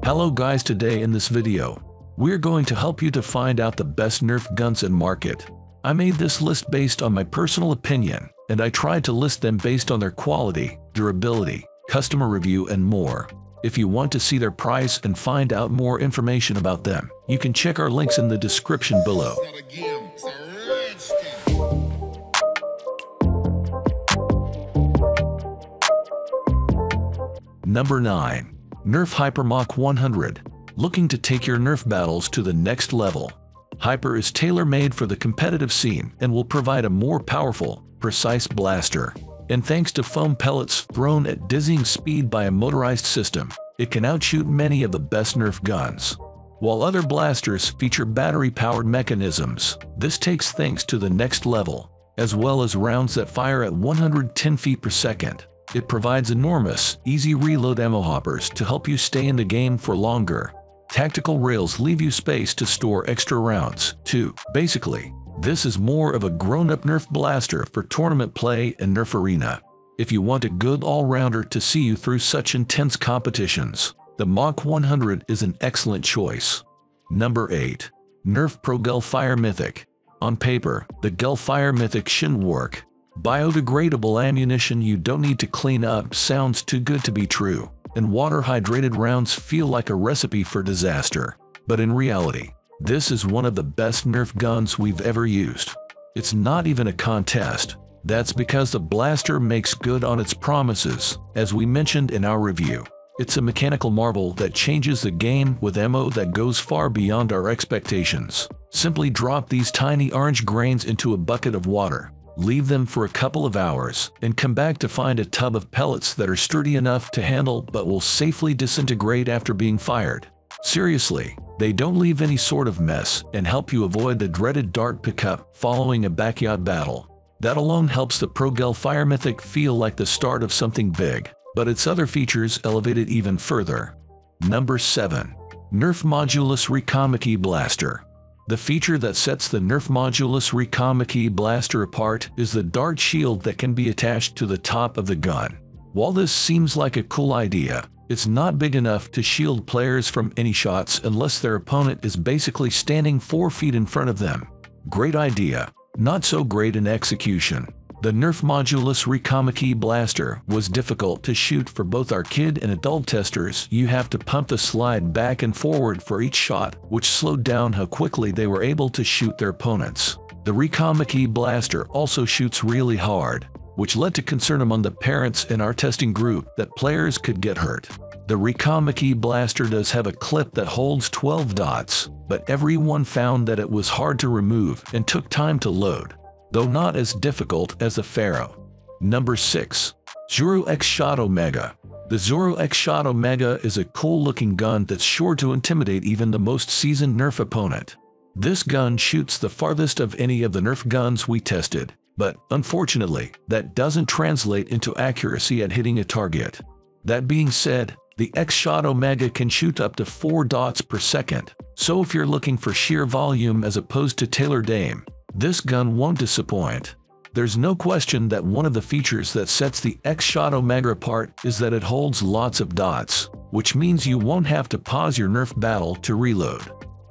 Hello guys, today in this video, we're going to help you to find out the best Nerf guns in market. I made this list based on my personal opinion, and I tried to list them based on their quality, durability, customer review and more. If you want to see their price and find out more information about them, you can check our links in the description below. Number 9. Nerf Hyper Mach 100. Looking to take your Nerf battles to the next level? Hyper is tailor-made for the competitive scene and will provide a more powerful, precise blaster. And thanks to foam pellets thrown at dizzying speed by a motorized system, it can outshoot many of the best Nerf guns. While other blasters feature battery-powered mechanisms, this takes things to the next level, as well as rounds that fire at 110 feet per second. It provides enormous, easy reload ammo hoppers to help you stay in the game for longer. Tactical rails leave you space to store extra rounds, too. Basically, this is more of a grown-up Nerf blaster for tournament play and Nerf arena. If you want a good all-rounder to see you through such intense competitions, the Mach 100 is an excellent choice. Number 8. Nerf Pro Gullfire Mythic. On paper, the Gullfire Mythic shouldn't work. Biodegradable ammunition you don't need to clean up sounds too good to be true, and water-hydrated rounds feel like a recipe for disaster. But in reality, this is one of the best Nerf guns we've ever used. It's not even a contest. That's because the blaster makes good on its promises, as we mentioned in our review. It's a mechanical marvel that changes the game with ammo that goes far beyond our expectations. Simply drop these tiny orange grains into a bucket of water. Leave them for a couple of hours, and come back to find a tub of pellets that are sturdy enough to handle but will safely disintegrate after being fired. Seriously, they don't leave any sort of mess and help you avoid the dreaded dart pickup following a backyard battle. That alone helps the Pro Gullfire Mythic feel like the start of something big, but its other features elevate it even further. Number 7. Nerf Modulus Recon Blaster. The feature that sets the Nerf Modulus Recon blaster apart is the dart shield that can be attached to the top of the gun. While this seems like a cool idea, it's not big enough to shield players from any shots unless their opponent is basically standing 4 feet in front of them. Great idea, not so great in execution. The Nerf Modulus Recon blaster was difficult to shoot for both our kid and adult testers. You have to pump the slide back and forward for each shot, which slowed down how quickly they were able to shoot their opponents. The Recon blaster also shoots really hard, which led to concern among the parents in our testing group that players could get hurt. The Recon blaster does have a clip that holds 12 dots, but everyone found that it was hard to remove and took time to load, though not as difficult as the Ferro. Number 6. Zuru Xshot Omega. The Zuru Xshot Omega is a cool-looking gun that's sure to intimidate even the most seasoned Nerf opponent. This gun shoots the farthest of any of the Nerf guns we tested, but unfortunately, that doesn't translate into accuracy at hitting a target. That being said, the Xshot Omega can shoot up to 4 dots per second, so if you're looking for sheer volume as opposed to tailored aim, this gun won't disappoint. There's no question that one of the features that sets the Xshot Omega apart is that it holds lots of dots, which means you won't have to pause your Nerf battle to reload.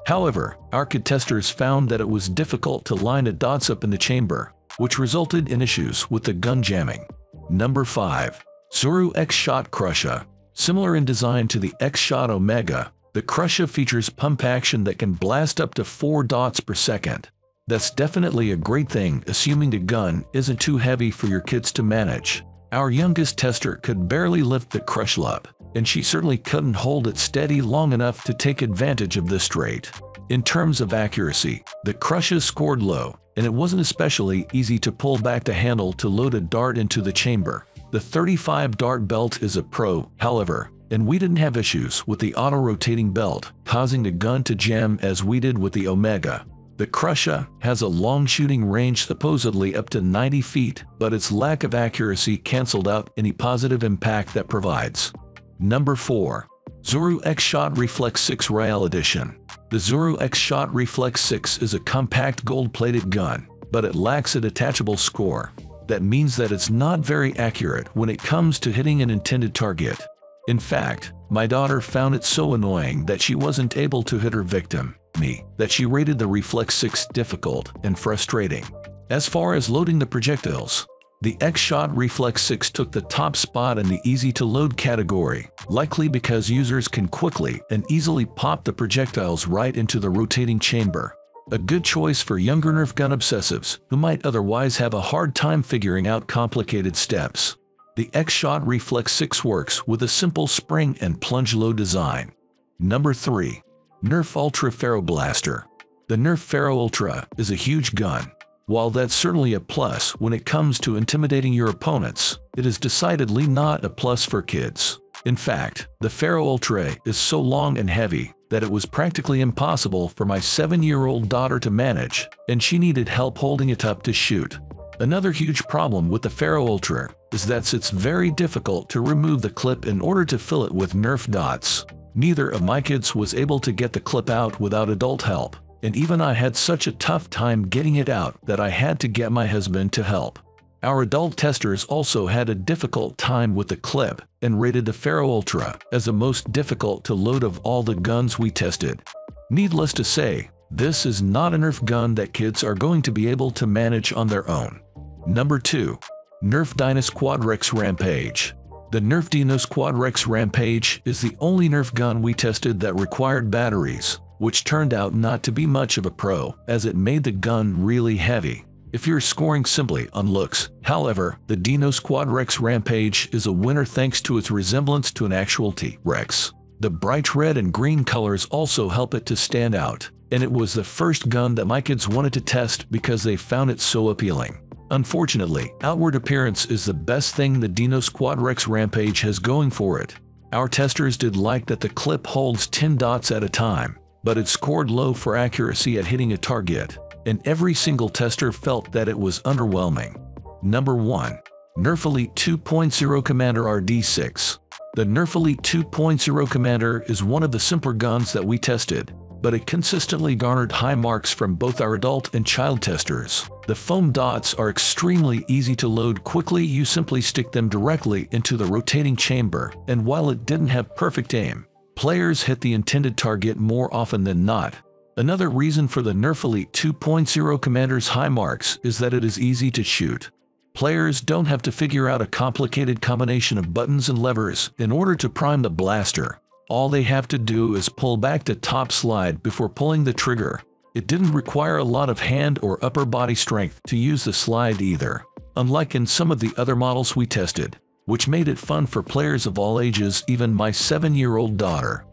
However, our kit testers found that it was difficult to line the dots up in the chamber, which resulted in issues with the gun jamming. Number 5. Zuru Xshot Crusher. Similar in design to the Xshot Omega, the Crusher features pump action that can blast up to 4 dots per second. That's definitely a great thing, assuming the gun isn't too heavy for your kids to manage. Our youngest tester could barely lift the Crusher up, and she certainly couldn't hold it steady long enough to take advantage of this trait. In terms of accuracy, the Crusher scored low, and it wasn't especially easy to pull back the handle to load a dart into the chamber. The 35 dart belt is a pro, however, and we didn't have issues with the auto-rotating belt, causing the gun to jam as we did with the Omega. The Crusher has a long shooting range, supposedly up to 90 feet, but its lack of accuracy canceled out any positive impact that provides. Number 4. Zuru Xshot Reflex 6 Royale Edition. The Zuru Xshot Reflex 6 is a compact gold-plated gun, but it lacks a detachable score. That means that it's not very accurate when it comes to hitting an intended target. In fact, my daughter found it so annoying that she wasn't able to hit her victim, me, that she rated the Reflex 6 difficult and frustrating. As far as loading the projectiles, the Xshot Reflex 6 took the top spot in the easy-to-load category, likely because users can quickly and easily pop the projectiles right into the rotating chamber. A good choice for younger Nerf gun obsessives who might otherwise have a hard time figuring out complicated steps. The Xshot Reflex 6 works with a simple spring and plunge load design. Number 3. Nerf Ultra Ferro Blaster. The Nerf Ferro Ultra is a huge gun. While that's certainly a plus when it comes to intimidating your opponents, it is decidedly not a plus for kids. In fact, the Ferro Ultra is so long and heavy that it was practically impossible for my 7-year-old daughter to manage, and she needed help holding it up to shoot. Another huge problem with the Ferro Ultra is that it's very difficult to remove the clip in order to fill it with Nerf dots. Neither of my kids was able to get the clip out without adult help, and even I had such a tough time getting it out that I had to get my husband to help. Our adult testers also had a difficult time with the clip and rated the Ferro Ultra as the most difficult to load of all the guns we tested. Needless to say, this is not a Nerf gun that kids are going to be able to manage on their own. Number 2. Nerf Dinos Quadrex Rampage. The Nerf Dinos Quadrex Rampage is the only Nerf gun we tested that required batteries, which turned out not to be much of a pro as it made the gun really heavy. If you're scoring simply on looks, however, the Dinos Quadrex Rampage is a winner thanks to its resemblance to an actual T-Rex. The bright red and green colors also help it to stand out, and it was the first gun that my kids wanted to test because they found it so appealing. Unfortunately, outward appearance is the best thing the Dinos Quadrex Rampage has going for it. Our testers did like that the clip holds 10 dots at a time, but it scored low for accuracy at hitting a target, and every single tester felt that it was underwhelming. Number 1. Nerf Elite 2.0 Commander RD6. The Nerf Elite 2.0 Commander is one of the simpler guns that we tested, but it consistently garnered high marks from both our adult and child testers. The foam dots are extremely easy to load quickly. You simply stick them directly into the rotating chamber, and while it didn't have perfect aim, players hit the intended target more often than not. Another reason for the Nerf Elite 2.0 Commander's high marks is that it is easy to shoot. Players don't have to figure out a complicated combination of buttons and levers in order to prime the blaster. All they have to do is pull back the top slide before pulling the trigger. It didn't require a lot of hand or upper body strength to use the slide either, unlike in some of the other models we tested, which made it fun for players of all ages, even my 7-year-old daughter.